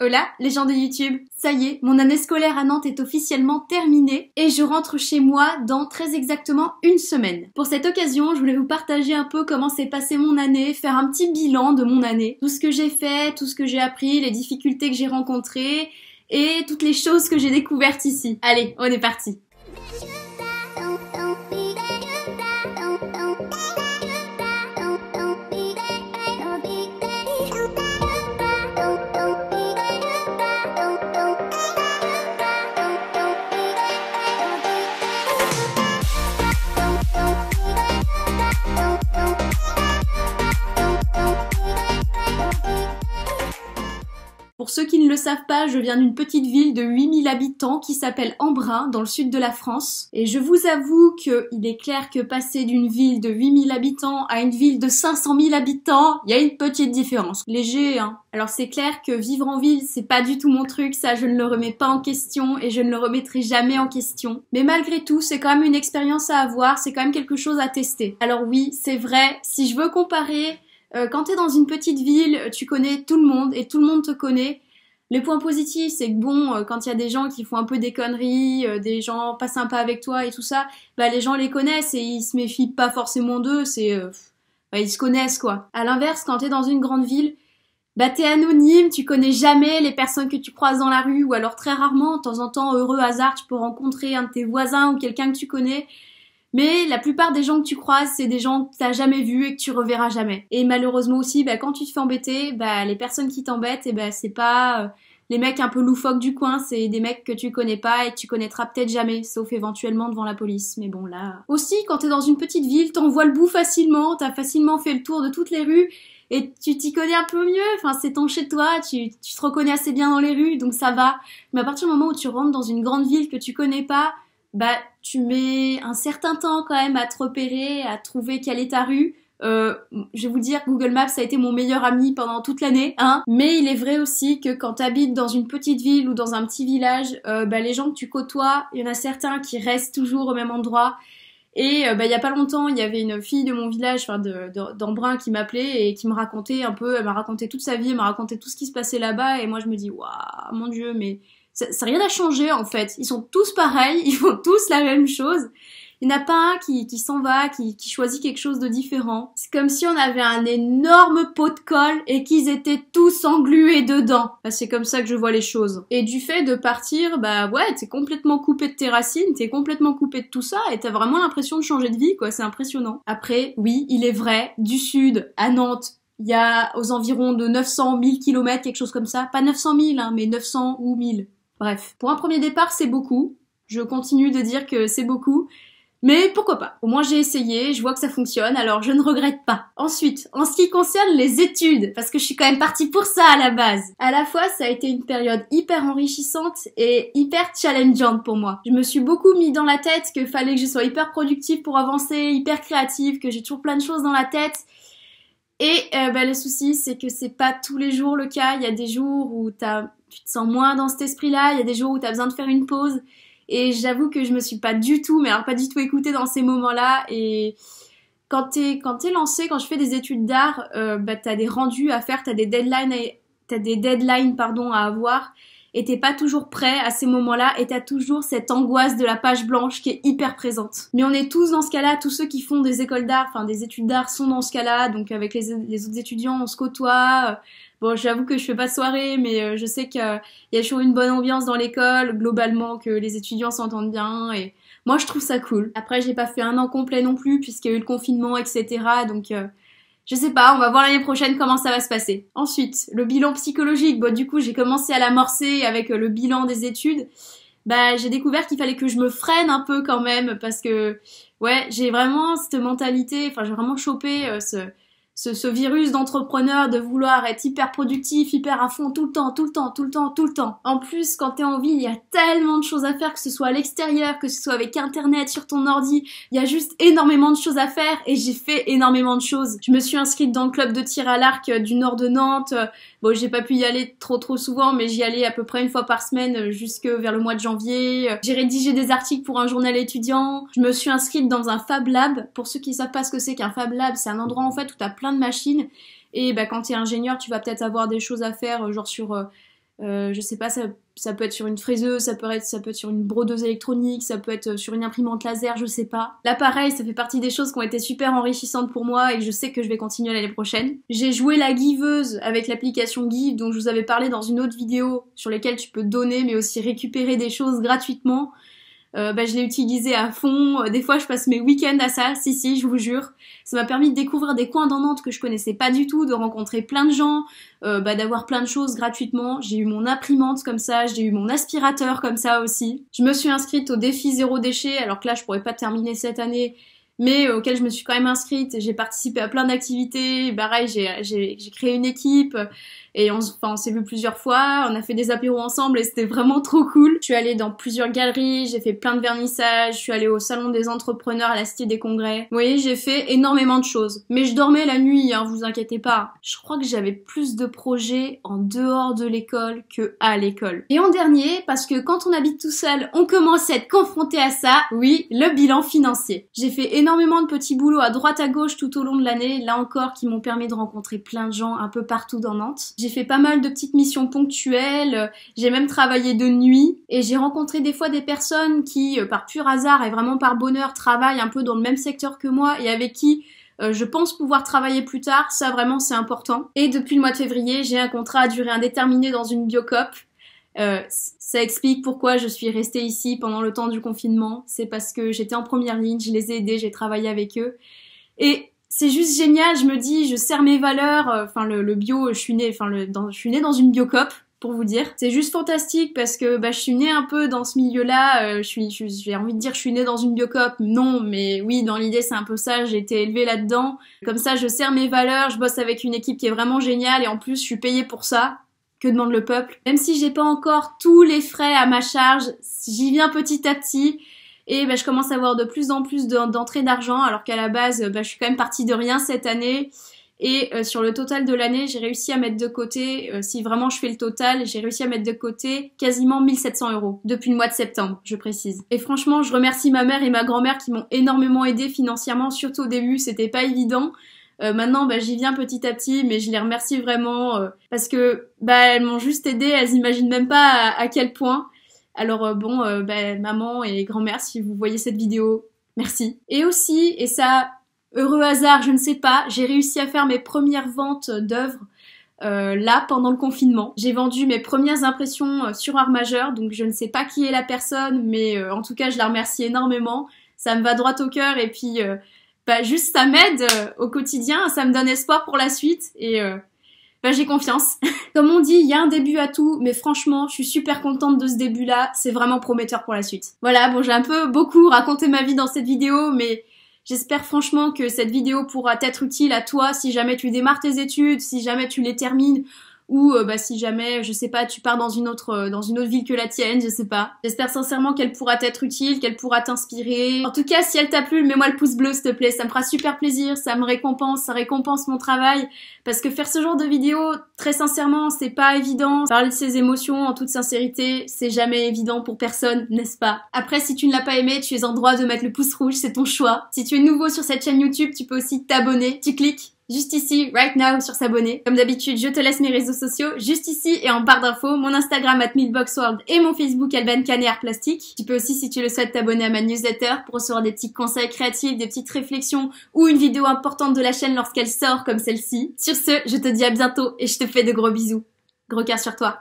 Hola, les gens de YouTube. Ça y est, mon année scolaire à Nantes est officiellement terminée et je rentre chez moi dans très exactement une semaine. Pour cette occasion, je voulais vous partager un peu comment s'est passée mon année, faire un petit bilan de mon année, tout ce que j'ai fait, tout ce que j'ai appris, les difficultés que j'ai rencontrées et toutes les choses que j'ai découvertes ici. Allez, on est parti. Pour ceux qui ne le savent pas, je viens d'une petite ville de 8000 habitants qui s'appelle Embrun, dans le sud de la France. Et je vous avoue qu'il est clair que passer d'une ville de 8000 habitants à une ville de 500 000 habitants, il y a une petite différence. Léger, hein. Alors c'est clair que vivre en ville, c'est pas du tout mon truc, ça je ne le remets pas en question et je ne le remettrai jamais en question. Mais malgré tout, c'est quand même une expérience à avoir, c'est quand même quelque chose à tester. Alors oui, c'est vrai, si je veux comparer... Quand t'es dans une petite ville, tu connais tout le monde et tout le monde te connaît. Les points positifs, c'est que bon, quand il y a des gens qui font un peu des conneries, des gens pas sympas avec toi et tout ça, bah les gens les connaissent et ils se méfient pas forcément d'eux, ils se connaissent quoi. À l'inverse, quand t'es dans une grande ville, bah t'es anonyme, tu connais jamais les personnes que tu croises dans la rue ou alors très rarement, de temps en temps, heureux hasard, tu peux rencontrer un de tes voisins ou quelqu'un que tu connais. Mais la plupart des gens que tu croises, c'est des gens que t'as jamais vus et que tu reverras jamais. Et malheureusement aussi, quand tu te fais embêter, les personnes qui t'embêtent, c'est pas les mecs un peu loufoques du coin, c'est des mecs que tu connais pas et que tu connaîtras peut-être jamais, sauf éventuellement devant la police. Mais bon là... Aussi, quand t'es dans une petite ville, t'en vois le bout facilement, t'as facilement fait le tour de toutes les rues et tu t'y connais un peu mieux, enfin c'est ton chez toi, tu te reconnais assez bien dans les rues, donc ça va. Mais à partir du moment où tu rentres dans une grande ville que tu connais pas, tu mets un certain temps quand même à te repérer, à trouver quelle est ta rue. Je vais vous dire, Google Maps a été mon meilleur ami pendant toute l'année, hein. Mais il est vrai aussi que quand t'habites dans une petite ville ou dans un petit village, les gens que tu côtoies, il y en a certains qui restent toujours au même endroit. Et il y a pas longtemps, il y avait une fille de mon village, d'Embrun, qui m'appelait et qui me racontait un peu, elle m'a raconté toute sa vie, elle m'a raconté tout ce qui se passait là-bas, et moi je me dis, waouh, mon Dieu, mais ça rien à changer en fait. Ils sont tous pareils, ils font tous la même chose. Il n'y en a pas un qui s'en va, qui choisit quelque chose de différent. C'est comme si on avait un énorme pot de colle et qu'ils étaient tous englués dedans. C'est comme ça que je vois les choses. Et du fait de partir, t'es complètement coupé de tes racines, t'es complètement coupé de tout ça et t'as vraiment l'impression de changer de vie, quoi. C'est impressionnant. Après, oui, il est vrai, du sud à Nantes, il y a aux environs de 900 000 km, quelque chose comme ça. Pas 900 000, hein, mais 900 ou 1000. Bref, pour un premier départ, c'est beaucoup. Je continue de dire que c'est beaucoup. Mais pourquoi pas? Au moins j'ai essayé, je vois que ça fonctionne, alors je ne regrette pas. Ensuite, en ce qui concerne les études, parce que je suis quand même partie pour ça à la base. À la fois, ça a été une période hyper enrichissante et hyper challengeante pour moi. Je me suis beaucoup mis dans la tête qu'il fallait que je sois hyper productive pour avancer, hyper créative, que j'ai toujours plein de choses dans la tête. Et le souci, c'est que c'est pas tous les jours le cas. Il y a des jours où tu te sens moins dans cet esprit-là, il y a des jours où t'as besoin de faire une pause. Et j'avoue que je me suis pas du tout écoutée dans ces moments-là. Et quand t'es lancé, quand je fais des études d'art, t'as des rendus à faire, t'as des deadlines à avoir. Et t'es pas toujours prêt à ces moments-là et t'as toujours cette angoisse de la page blanche qui est hyper présente. Mais on est tous dans ce cas-là, tous ceux qui font des écoles d'art, des études d'art sont dans ce cas-là, donc avec les autres étudiants on se côtoie. Bon, j'avoue que je fais pas de soirée, mais je sais qu'il y a toujours une bonne ambiance dans l'école, globalement, que les étudiants s'entendent bien et moi je trouve ça cool. Après j'ai pas fait un an complet non plus puisqu'il y a eu le confinement, etc. Donc... je sais pas, on va voir l'année prochaine comment ça va se passer. Ensuite, le bilan psychologique. Du coup, j'ai commencé à l'amorcer avec le bilan des études. J'ai découvert qu'il fallait que je me freine un peu quand même parce que, ouais, j'ai vraiment cette mentalité, j'ai vraiment chopé ce virus d'entrepreneur de vouloir être hyper productif, hyper à fond tout le temps. En plus, quand t'es en ville, il y a tellement de choses à faire, que ce soit à l'extérieur, que ce soit avec internet, sur ton ordi, il y a juste énormément de choses à faire et j'ai fait énormément de choses. Je me suis inscrite dans le club de tir à l'arc du nord de Nantes. Bon, j'ai pas pu y aller trop souvent, mais j'y allais à peu près une fois par semaine jusque vers le mois de janvier. J'ai rédigé des articles pour un journal étudiant. Je me suis inscrite dans un Fab Lab. Pour ceux qui savent pas ce que c'est qu'un Fab Lab, c'est un endroit en fait où t'as plein de machines et quand t'es ingénieur, tu vas peut-être avoir des choses à faire genre sur Je sais pas, ça peut être sur une fraiseuse, ça peut être sur une brodeuse électronique, ça peut être sur une imprimante laser, je sais pas. Là pareil, ça fait partie des choses qui ont été super enrichissantes pour moi et que je sais que je vais continuer l'année prochaine. J'ai joué la giveuse avec l'application Give dont je vous avais parlé dans une autre vidéo sur laquelle tu peux donner mais aussi récupérer des choses gratuitement. Je l'ai utilisé à fond. Des fois, je passe mes week-ends à ça. Si, je vous jure. Ça m'a permis de découvrir des coins dans Nantes que je connaissais pas du tout, de rencontrer plein de gens, d'avoir plein de choses gratuitement. J'ai eu mon imprimante comme ça, j'ai eu mon aspirateur comme ça aussi. Je me suis inscrite au défi zéro déchet, alors que là, je pourrais pas terminer cette année, mais auquel je me suis quand même inscrite. J'ai participé à plein d'activités. Pareil, j'ai créé une équipe. Et on s'est vu plusieurs fois, on a fait des apéros ensemble et c'était vraiment trop cool. Je suis allée dans plusieurs galeries, j'ai fait plein de vernissages, je suis allée au salon des entrepreneurs à la Cité des Congrès. Vous voyez, j'ai fait énormément de choses. Mais je dormais la nuit, hein, vous inquiétez pas. Je crois que j'avais plus de projets en dehors de l'école que à l'école. Et en dernier, parce que quand on habite tout seul, on commence à être confronté à ça, oui, le bilan financier. J'ai fait énormément de petits boulots à droite à gauche tout au long de l'année, là encore qui m'ont permis de rencontrer plein de gens un peu partout dans Nantes. J'ai fait pas mal de petites missions ponctuelles, j'ai même travaillé de nuit et j'ai rencontré des fois des personnes qui, par pur hasard et vraiment par bonheur, travaillent un peu dans le même secteur que moi et avec qui je pense pouvoir travailler plus tard. Ça vraiment c'est important. Et depuis le mois de février, j'ai un contrat à durée indéterminée dans une biocoop. Ça explique pourquoi je suis restée ici pendant le temps du confinement. C'est parce que j'étais en première ligne, je les ai aidés, j'ai travaillé avec eux. Et c'est juste génial, je me dis, je sers mes valeurs, le bio, je suis née dans une biocoop, pour vous dire. C'est juste fantastique parce que je suis née un peu dans ce milieu-là, j'ai envie de dire je suis née dans une biocoop, non, mais oui, dans l'idée c'est un peu ça, j'ai été élevée là-dedans. Comme ça, je sers mes valeurs, je bosse avec une équipe qui est vraiment géniale et en plus je suis payée pour ça. Que demande le peuple? Même si j'ai pas encore tous les frais à ma charge, j'y viens petit à petit. Et je commence à avoir de plus en plus d'entrées d'argent, alors qu'à la base, je suis quand même partie de rien cette année. Et sur le total de l'année, j'ai réussi à mettre de côté, si vraiment je fais le total, j'ai réussi à mettre de côté quasiment 1700 € depuis le mois de septembre, je précise. Et franchement, je remercie ma mère et ma grand-mère qui m'ont énormément aidée financièrement, surtout au début, c'était pas évident. Maintenant, j'y viens petit à petit, mais je les remercie vraiment parce que elles m'ont juste aidée, elles imaginent même pas à quel point. Alors maman et grand-mère, si vous voyez cette vidéo, merci. Et aussi, et ça, heureux hasard, je ne sais pas, j'ai réussi à faire mes premières ventes d'œuvres là pendant le confinement. J'ai vendu mes premières impressions sur Art Majeur, donc je ne sais pas qui est la personne, mais en tout cas je la remercie énormément. Ça me va droit au cœur et puis juste ça m'aide au quotidien, ça me donne espoir pour la suite et j'ai confiance. Comme on dit, il y a un début à tout, mais franchement, je suis super contente de ce début-là, c'est vraiment prometteur pour la suite. Voilà, bon, j'ai un peu beaucoup raconté ma vie dans cette vidéo, mais j'espère franchement que cette vidéo pourra t'être utile à toi si jamais tu démarres tes études, si jamais tu les termines, ou si jamais, je sais pas, tu pars dans une autre ville que la tienne, je sais pas. J'espère sincèrement qu'elle pourra t'être utile, qu'elle pourra t'inspirer. En tout cas, si elle t'a plu, mets-moi le pouce bleu s'il te plaît, ça me fera super plaisir, ça me récompense, ça récompense mon travail, parce que faire ce genre de vidéo, très sincèrement, c'est pas évident. Parler de ses émotions en toute sincérité, c'est jamais évident pour personne, n'est-ce pas? Après, si tu ne l'as pas aimé, tu es en droit de mettre le pouce rouge, c'est ton choix. Si tu es nouveau sur cette chaîne YouTube, tu peux aussi t'abonner, tu cliques juste ici, right now, sur s'abonner. Comme d'habitude, je te laisse mes réseaux sociaux juste ici et en barre d'infos, mon Instagram @milkboxworld et mon Facebook Alban Canet Plastique. Tu peux aussi, si tu le souhaites, t'abonner à ma newsletter pour recevoir des petits conseils créatifs, des petites réflexions ou une vidéo importante de la chaîne lorsqu'elle sort comme celle-ci. Sur ce, je te dis à bientôt et je te fais de gros bisous. Gros cœur sur toi.